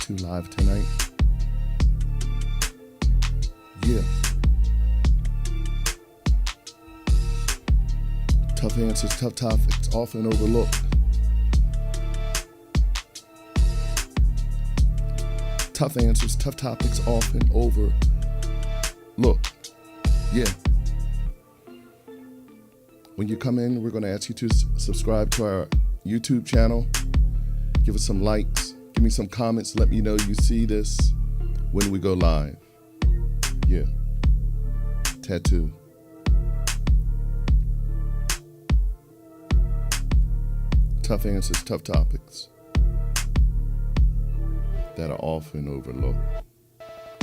Tattoo Live tonight. Yeah. Tough answers, tough topics, often overlooked. Tough answers, tough topics, often overlooked. Yeah. When you come in, we're going to ask you to subscribe to our YouTube channel. Give us some likes. Give me some comments. Let me know you see this when we go live. Yeah. Tattoo. Tough answers, tough topics that are often overlooked.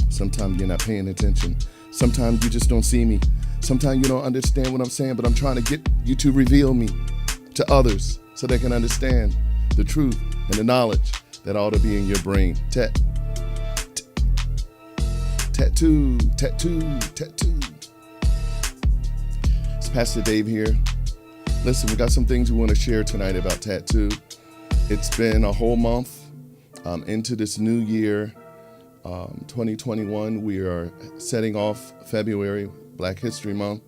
Sometimes you're not paying attention. Sometimes you just don't see me. Sometimes you don't understand what I'm saying, but I'm trying to get you to reveal me to others so they can understand the truth and the knowledge that ought to be in your brain. Tattoo. It's Pastor Dave here. Listen, we got some things we want to share tonight about tattoo. It's been a whole month into this new year, 2021. We are setting off February, Black History Month,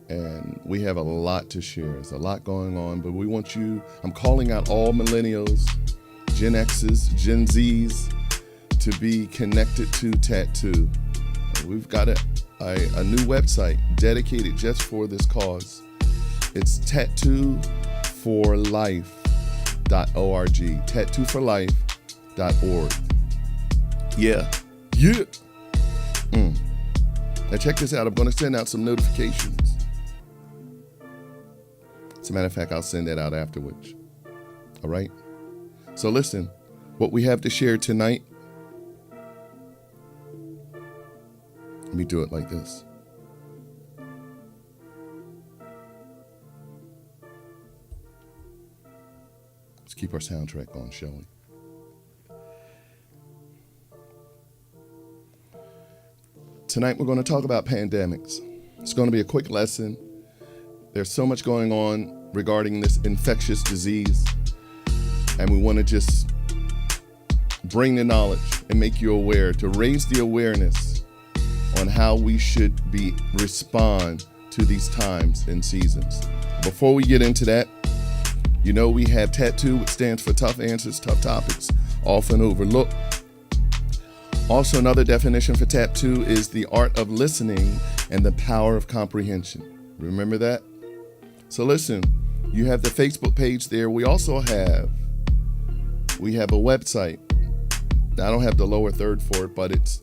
and we have a lot to share. There's a lot going on, but we want you, I'm calling out all millennials, Gen X's, Gen Z's, to be connected to tattoo. We've got a new website dedicated just for this cause. It's tattooforlife.org, tattooforlife.org. Yeah. Now check this out. I'm going to send out some notifications. As a matter of fact, I'll send that out afterwards. All right? So listen, what we have to share tonight, let me do it like this. Let's keep our soundtrack on, shall we? Tonight we're going to talk about pandemics. It's going to be a quick lesson. There's so much going on regarding this infectious disease, and we want to just bring the knowledge and make you aware, to raise the awareness on how we should respond to these times and seasons. Before we get into that, you know we have tattoo, which stands for tough answers, tough topics, often overlooked. Also, another definition for tattoo is the art of listening and the power of comprehension. Remember that? So listen, you have the Facebook page there. We also have a website. I don't have the lower third for it, but it's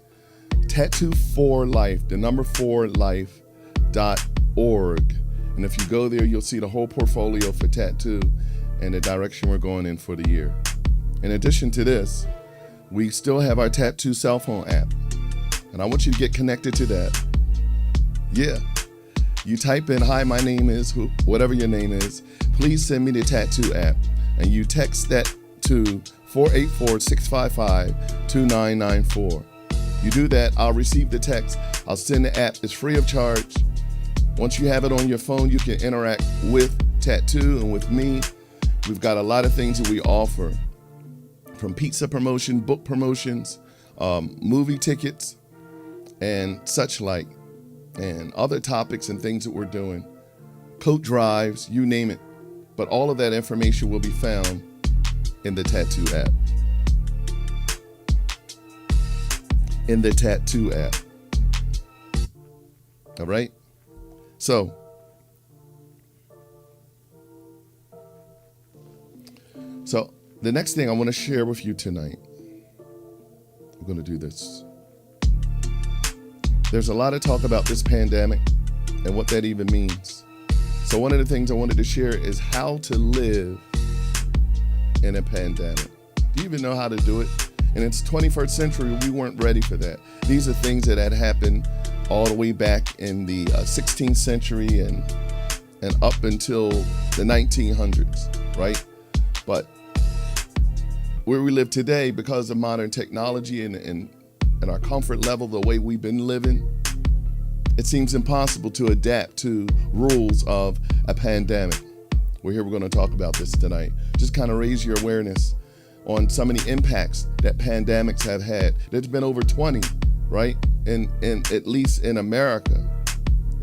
Tattoo for Life, the number 4life.org. And if you go there, you'll see the whole portfolio for tattoo and the direction we're going in for the year. In addition to this, we still have our tattoo cell phone app, and I want you to get connected to that. Yeah. You type in, hi, my name is, whatever your name is, please send me the tattoo app, and you text that to 484-655-2994. You do that, I'll receive the text, I'll send the app, it's free of charge. Once you have it on your phone, you can interact with tattoo and with me. We've got a lot of things that we offer, from pizza promotion, book promotions, movie tickets, and such like, and other topics and things that we're doing, coat drives, you name it. But all of that information will be found in the tattoo app. All right? So, the next thing I want to share with you tonight, I'm going to do this. There's a lot of talk about this pandemic and what that even means. So one of the things I wanted to share is how to live in a pandemic. Do you even know how to do it? And it's 21st century, we weren't ready for that. These are things that had happened all the way back in the 16th century and up until the 1900s, right? But where we live today, because of modern technology and our comfort level, the way we've been living, it seems impossible to adapt to rules of a pandemic. We're going to talk about this tonight. Just kind of raise your awareness on some of the impacts that pandemics have had. There's been over 20, right? In at least in America.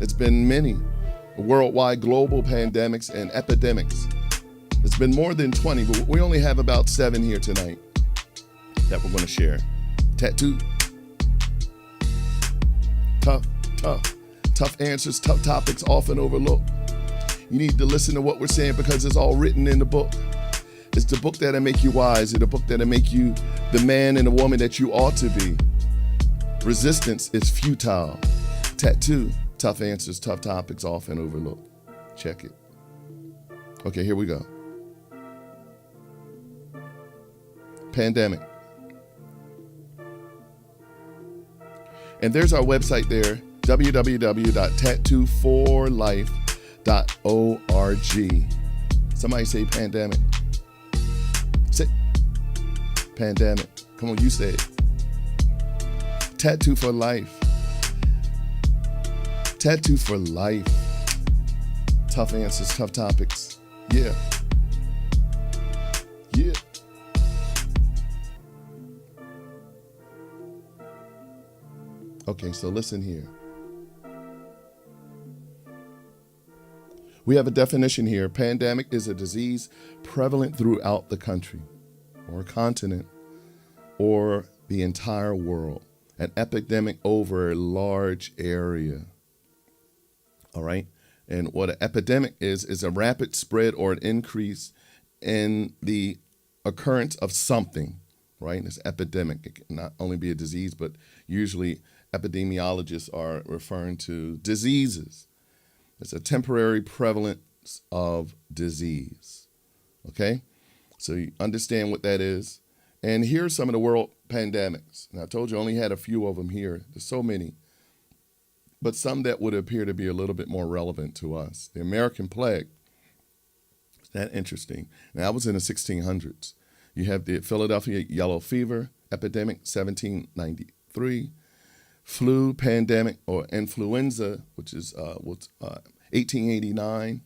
It's been many worldwide global pandemics and epidemics. It's been more than 20, but we only have about 7 here tonight that we're going to share. Tattoo. Tough answers, tough topics, often overlooked. You need to listen to what we're saying because it's all written in the book. It's the book that'll make you wise. It's the book that'll make you the man and the woman that you ought to be. Resistance is futile. Tattoo. Tough answers, tough topics, often overlooked. Check it. Okay, here we go. Pandemic. And there's our website there, www.tattooforlife.org. Somebody say pandemic. Say pandemic. Come on, you say it. Tattoo for life. Tattoo for life. Tough answers, tough topics. Yeah. Yeah. Okay, so listen here. We have a definition here. Pandemic is a disease prevalent throughout the country or continent or the entire world. An epidemic over a large area. All right? And what an epidemic is a rapid spread or an increase in the occurrence of something, right? It's epidemic. It can not only be a disease, but usually epidemiologists are referring to diseases. It's a temporary prevalence of disease. Okay? So you understand what that is. And here's some of the world pandemics. And I told you I only had a few of them here. There's so many. But some that would appear to be a little bit more relevant to us. The American plague. That's interesting. Now, that was in the 1600s. You have the Philadelphia yellow fever epidemic, 1793. Flu pandemic or influenza, which is 1889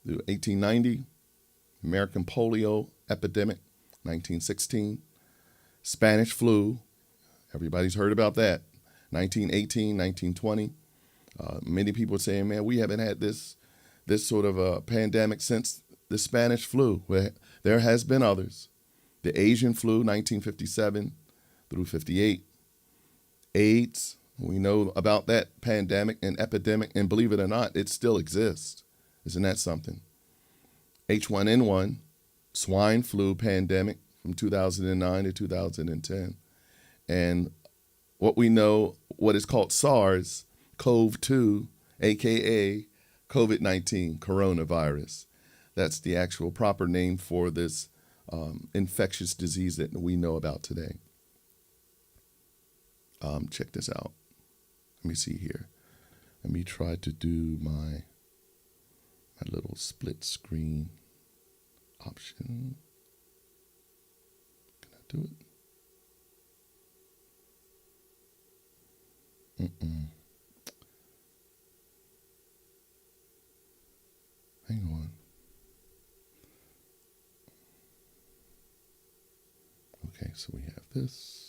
through 1890. American polio epidemic, 1916. Spanish flu, everybody's heard about that, 1918, 1920. Many people are saying, man, we haven't had this sort of a pandemic since the Spanish flu. Well, there has been others. The Asian flu, 1957 through 58. AIDS, we know about that pandemic and epidemic, and believe it or not, it still exists. Isn't that something? H1N1, swine flu pandemic from 2009 to 2010. And what we know, what is called SARS-CoV-2, aka COVID-19, coronavirus. That's the actual proper name for this infectious disease that we know about today. Check this out. Let me see here. Let me try to do my little split screen option. Can I do it? Hang on. Okay, so we have this.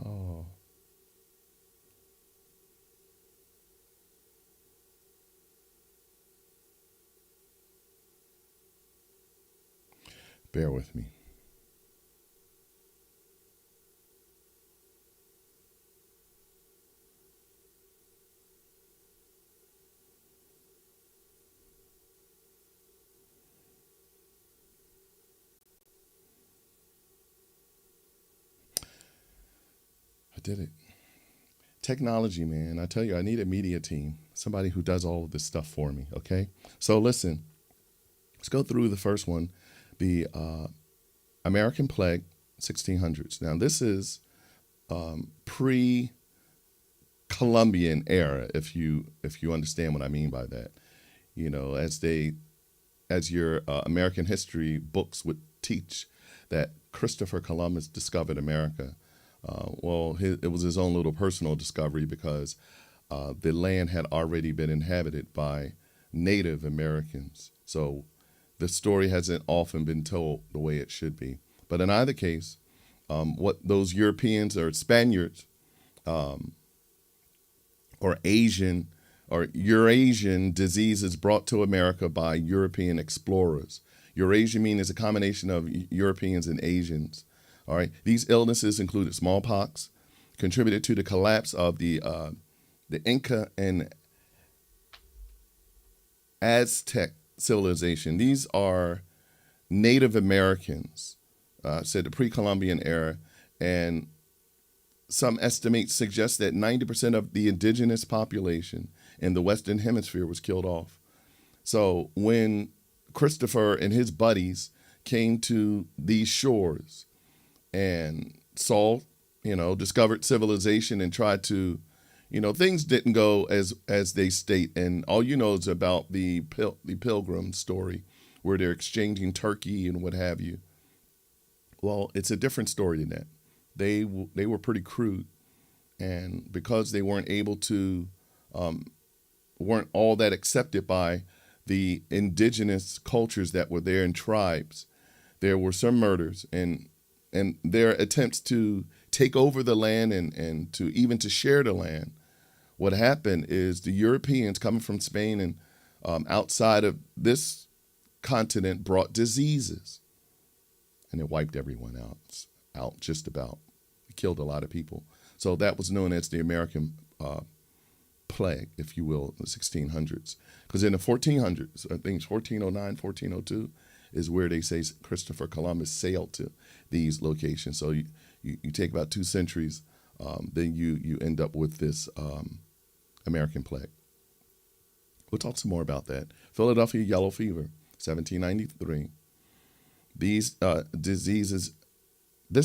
Oh. Bear with me. Did it. Technology, man. I tell you, I need a media team, somebody who does all of this stuff for me, okay? So listen, let's go through the first one, the American plague, 1600s. Now, this is pre-Columbian era, if you understand what I mean by that. You know, as your American history books would teach that Christopher Columbus discovered America. It was his own little personal discovery because the land had already been inhabited by Native Americans. So the story hasn't often been told the way it should be. But in either case, what those Europeans or Spaniards or Asian or Eurasian diseases brought to America by European explorers. Eurasian means is a combination of Europeans and Asians. All right. These illnesses included smallpox, contributed to the collapse of the Inca and Aztec civilization. These are Native Americans, said the pre-Columbian era, and some estimates suggest that 90% of the indigenous population in the Western Hemisphere was killed off. So when Christopher and his buddies came to these shores and saw, discovered civilization and tried to, things didn't go as they state. And all you know is about the Pilgrim story where they're exchanging turkey and what have you. Well, it's a different story than that. They were pretty crude, and because they weren't able to, weren't all that accepted by the indigenous cultures that were there and tribes, there were some murders and their attempts to take over the land and to share the land. What happened is the Europeans coming from Spain and outside of this continent brought diseases, and it wiped everyone out just about. It killed a lot of people. So that was known as the American plague, if you will, in the 1600s. Because in the 1400s, I think it's 1409, 1402, is where they say Christopher Columbus sailed to these locations. So you take about 2 centuries, then you end up with this American plague. We'll talk some more about that. Philadelphia yellow fever, 1793. This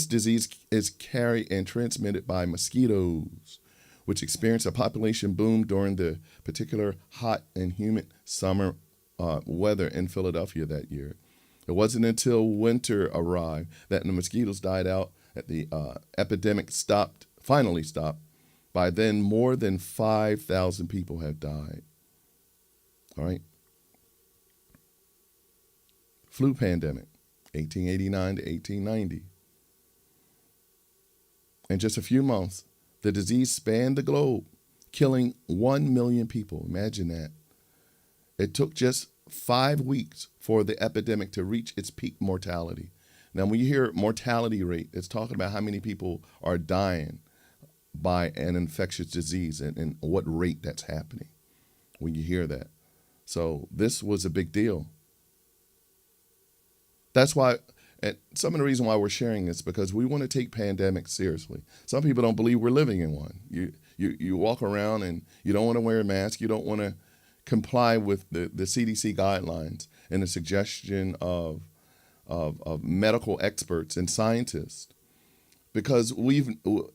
disease is carried and transmitted by mosquitoes, which experienced a population boom during the particular hot and humid summer weather in Philadelphia that year. It wasn't until winter arrived that the mosquitoes died out, that the epidemic finally stopped. By then, more than 5,000 people had died. All right. Flu pandemic, 1889 to 1890. In just a few months, the disease spanned the globe, killing 1 million people. Imagine that. It took just 5 weeks for the epidemic to reach its peak mortality. Now, when you hear mortality rate, it's talking about how many people are dying by an infectious disease and what rate that's happening when you hear that. So this was a big deal. That's why, and some of the reason why we're sharing this, because we want to take pandemics seriously. Some people don't believe we're living in one. You walk around and you don't want to wear a mask. You don't want to comply with the CDC guidelines and the suggestion of medical experts and scientists. Because we've,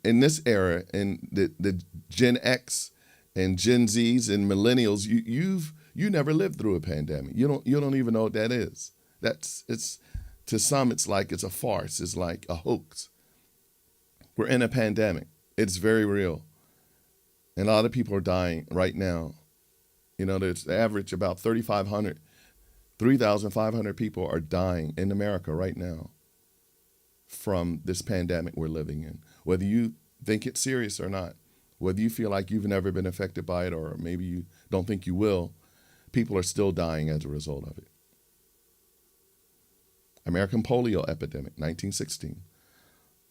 in this era, in the Gen X and Gen Zs and millennials, you never lived through a pandemic. You don't even know what that is. It's to some, it's like it's a farce. It's like a hoax. We're in a pandemic. It's very real. And a lot of people are dying right now. There's average about 3,500 people are dying in America right now from this pandemic we're living in. Whether you think it's serious or not, whether you feel like you've never been affected by it or maybe you don't think you will, people are still dying as a result of it. American polio epidemic, 1916.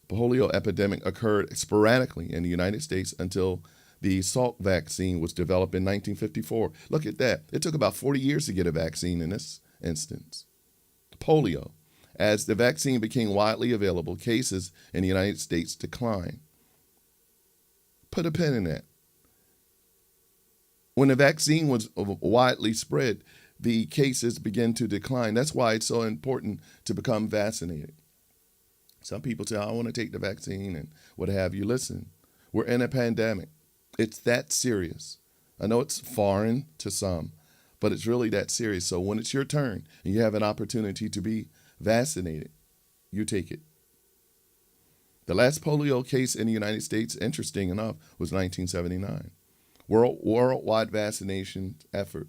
Polio epidemic occurred sporadically in the United States until the Salk vaccine was developed in 1954. Look at that. It took about 40 years to get a vaccine in this instance. Polio. As the vaccine became widely available, cases in the United States declined. Put a pin in that. When the vaccine was widely spread, the cases begin to decline. That's why it's so important to become vaccinated. Some people say, I want to take the vaccine and what have you. Listen, we're in a pandemic. It's that serious. I know it's foreign to some, but it's really that serious. So when it's your turn and you have an opportunity to be vaccinated, you take it. The last polio case in the United States, interesting enough, was 1979. Worldwide vaccination effort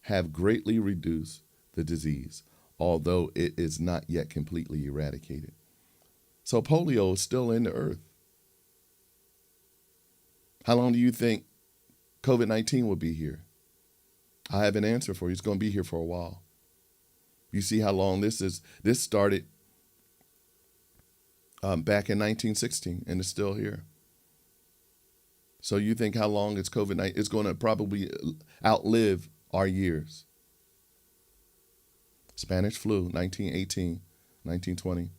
have greatly reduced the disease, although it is not yet completely eradicated. So polio is still in the earth. How long do you think COVID-19 will be here? I have an answer for you. It's going to be here for a while. You see how long this is. This started back in 1916 and it's still here. So you think how long it's COVID-19? It's going to probably outlive our years. Spanish flu, 1918, 1920.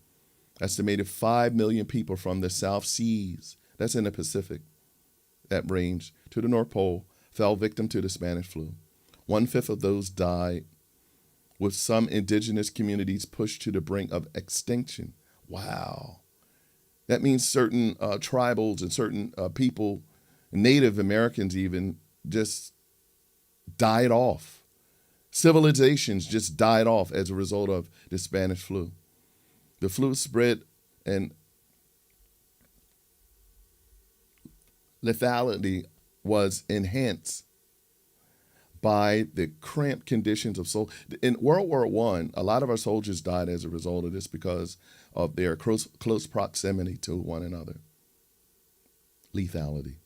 Estimated 5 million people from the South Seas, that's in the Pacific, that range to the North Pole, fell victim to the Spanish flu. 1/5 of those died, with some indigenous communities pushed to the brink of extinction. Wow. That means certain tribals and certain people, Native Americans even, just died off. Civilizations just died off as a result of the Spanish flu. The flu spread and lethality was enhanced by the cramped conditions of soldiers. In World War I, a lot of our soldiers died as a result of this because of their close proximity to one another. Lethality.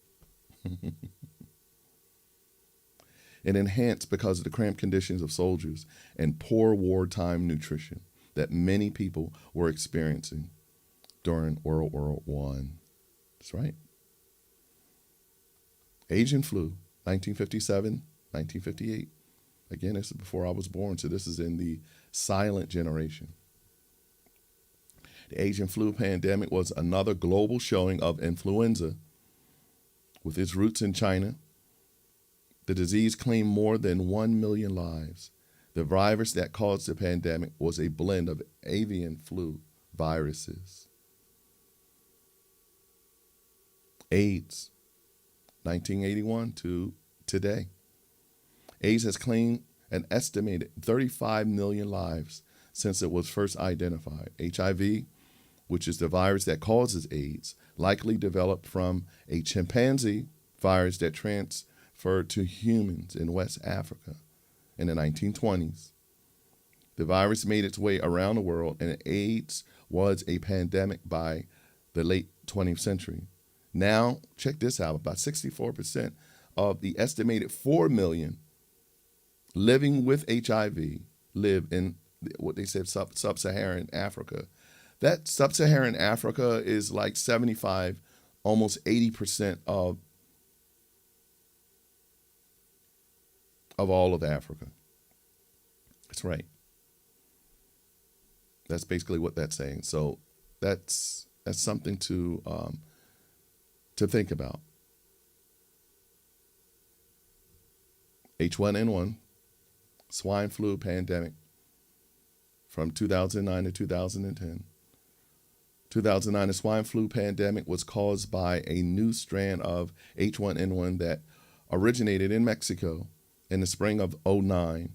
And enhanced because of the cramped conditions of soldiers and poor wartime nutrition that many people were experiencing during World War I. That's right. Asian flu, 1957, 1958. Again, this is before I was born, so this is in the silent generation. The Asian flu pandemic was another global showing of influenza. With its roots in China, the disease claimed more than 1 million lives. The virus that caused the pandemic was a blend of avian flu viruses. AIDS, 1981 to today. AIDS has claimed an estimated 35 million lives since it was first identified. HIV, which is the virus that causes AIDS, likely developed from a chimpanzee virus that transferred to humans in West Africa in the 1920s. The virus made its way around the world, and AIDS was a pandemic by the late 20th century. Now, check this out, about 64% of the estimated 4 million living with HIV live in what they said sub-Saharan Africa. That sub-Saharan Africa is like 75, almost 80% of all of Africa. That's right. That's basically what that's saying. So that's something to think about. H1N1, swine flu pandemic from 2009 to 2010. 2009, the swine flu pandemic was caused by a new strand of H1N1 that originated in Mexico in the spring of 2009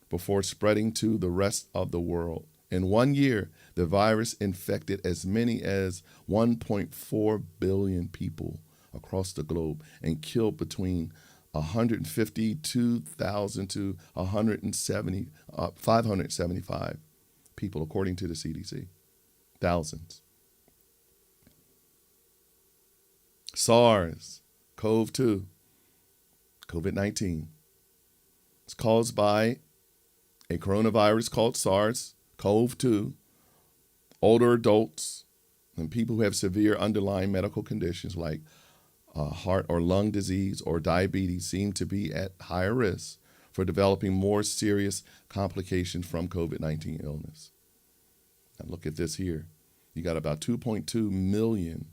before spreading to the rest of the world. In 1 year, the virus infected as many as 1.4 billion people across the globe and killed between 152,000 to 575 people, according to the CDC. Thousands. SARS-CoV-2, COVID-19. It's caused by a coronavirus called SARS-CoV-2. Older adults and people who have severe underlying medical conditions like heart or lung disease or diabetes seem to be at higher risk for developing more serious complications from COVID-19 illness. Now look at this here. You got about 2.2 million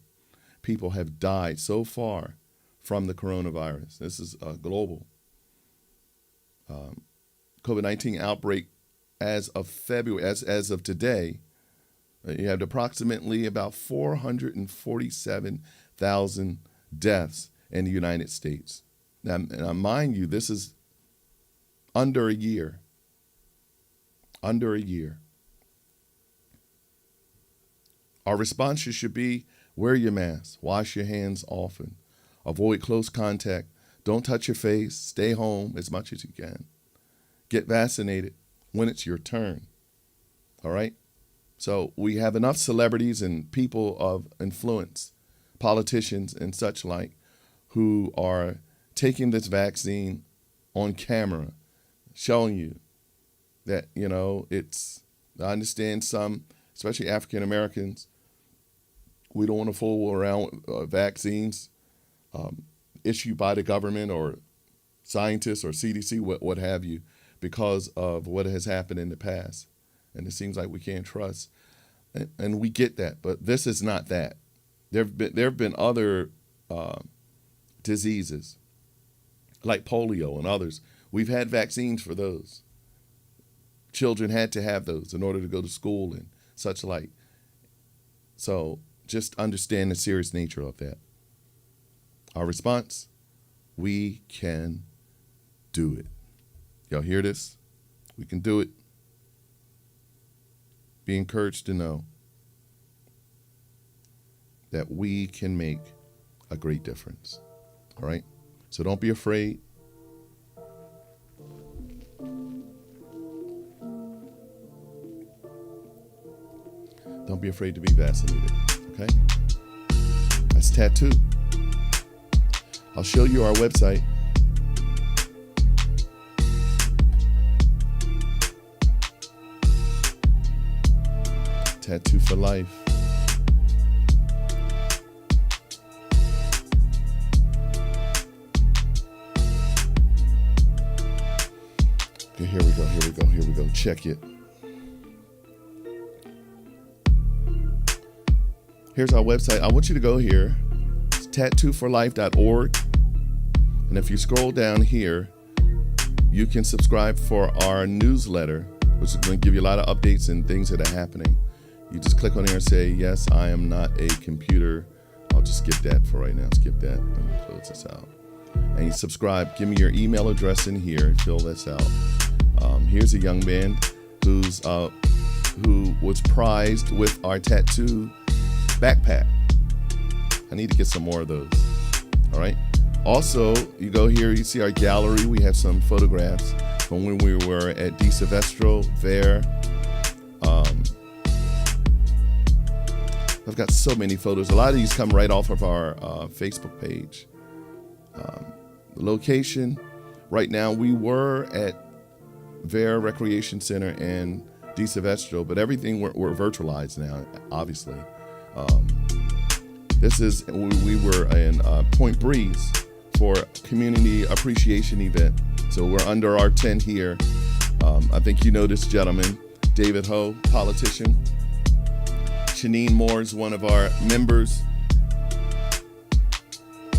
people have died so far from the coronavirus. This is global. COVID-19 outbreak as of February, as of today, you have approximately about 447,000 deaths in the United States. Now, mind you, this is under a year. Under a year. Our responses should be wear your mask, wash your hands often, avoid close contact, don't touch your face, stay home as much as you can. Get vaccinated when it's your turn. All right? So we have enough celebrities and people of influence, politicians and such like, who are taking this vaccine on camera, showing you that, I understand some, especially African Americans, we don't want to fool around with vaccines issued by the government or scientists or CDC, what have you, because of what has happened in the past. And it seems like we can't trust. And we get that, but this is not that. There have been other diseases like polio and others. We've had vaccines for those. Children had to have those in order to go to school and such like. So just understand the serious nature of that. Our response, we can do it. Y'all hear this? We can do it. Be encouraged to know that we can make a great difference. All right? So don't be afraid. Don't be afraid to be vaccinated. Okay? That's tattoo. I'll show you our website. Tattoo for life. Okay, here we go. Check it. Here's our website. I want you to go here. It's tattooforlife.org. And if you scroll down here, you can subscribe for our newsletter, which is going to give you a lot of updates and things that are happening. You just click on there and say, yes, I am not a computer. I'll just skip that for right now. Skip that. Let me close this out. And you subscribe. Give me your email address in here. Fill this out. Here's a young man who was prized with our tattoo backpack. I need to get some more of those. All right. Also, you go here, you see our gallery. We have some photographs from when we were at Di Silvestro there. I've got so many photos. A lot of these come right off of our Facebook page. The location, right now, we were at Vera Recreation Center and Di Silvestro, but everything we're virtualized now, obviously. We were in Point Breeze for a community appreciation event. So we're under our tent here. I think you know this gentleman, David Ho, politician. Shanine Moore is one of our members.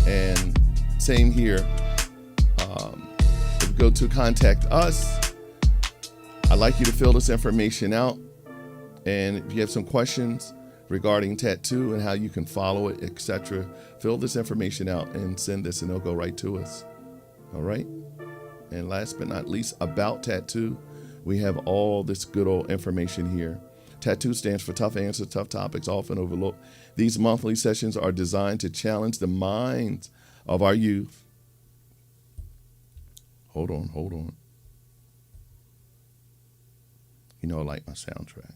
And same here. If you go to contact us, I'd like you to fill this information out. And if you have some questions regarding tattoo and how you can follow it, etc., fill this information out and send this and it'll go right to us. All right? And last but not least, about tattoo, we have all this good old information here. Tattoo stands for Tough Answers, Tough Topics, Often Overlooked. These monthly sessions are designed to challenge the minds of our youth. Hold on. You know, I like my soundtrack.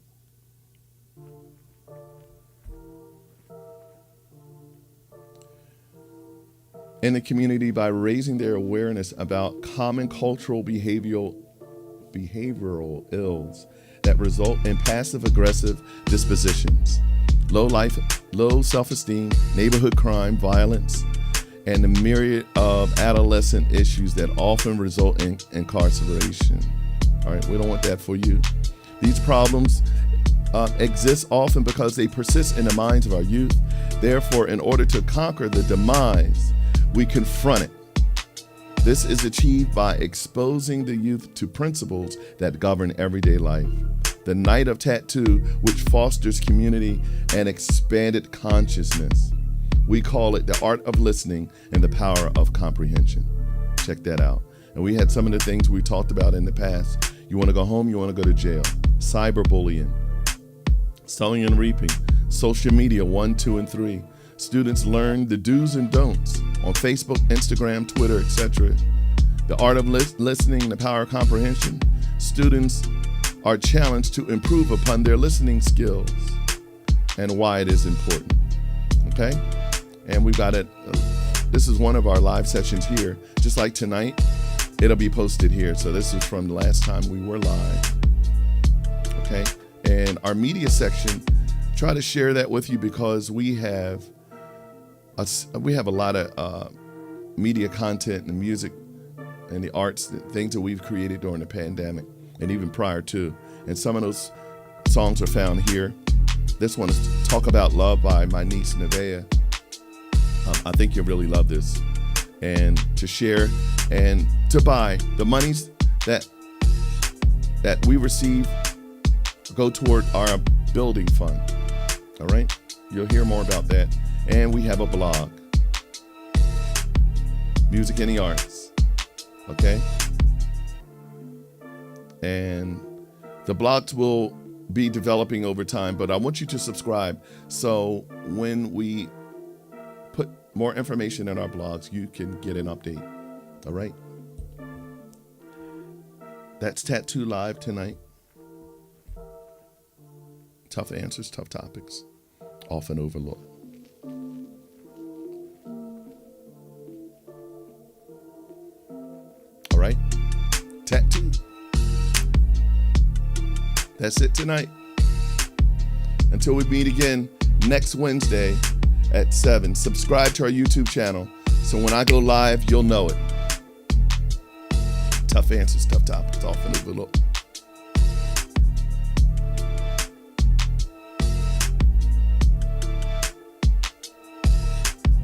In the community by raising their awareness about common cultural behavioral ills that result in passive-aggressive dispositions, low self-esteem, neighborhood crime, violence, and the myriad of adolescent issues that often result in incarceration. All right, we don't want that for you. These problems exist often because they persist in the minds of our youth. Therefore, in order to conquer the demise, we confront it. This is achieved by exposing the youth to principles that govern everyday life. The Night of Tattoo, which fosters community and expanded consciousness. We call it the art of listening and the power of comprehension. Check that out. And we had some of the things we talked about in the past. You want to go home, you want to go to jail. Cyberbullying, sowing and reaping, Social media 1, 2, and 3. Students learn the do's and don'ts on Facebook, Instagram, Twitter, etc. The art of listening, the power of comprehension. Students are challenged to improve upon their listening skills and why it is important. Okay? And we've got it. This is one of our live sessions here. Just like tonight, it'll be posted here. So this is from the last time we were live. Okay? And our media section, try to share that with you because we have a lot of media content and music and the arts, the things that we've created during the pandemic and even prior to. And some of those songs are found here. This one is Talk About Love by my niece, Nevaeh. I think you'll really love this. And to share and to buy. The monies that we receive go toward our building fund. All right? You'll hear more about that. And we have a blog. Music and the Arts. Okay? And the blogs will be developing over time, but I want you to subscribe so when we put more information in our blogs, you can get an update. All right? That's Tattoo Live tonight. Tough answers, tough topics, often overlooked. All right? Tattoo. That's it tonight. Until we meet again next Wednesday at 7. Subscribe to our YouTube channel so when I go live, you'll know it. Tough answers, tough topics, often overlooked.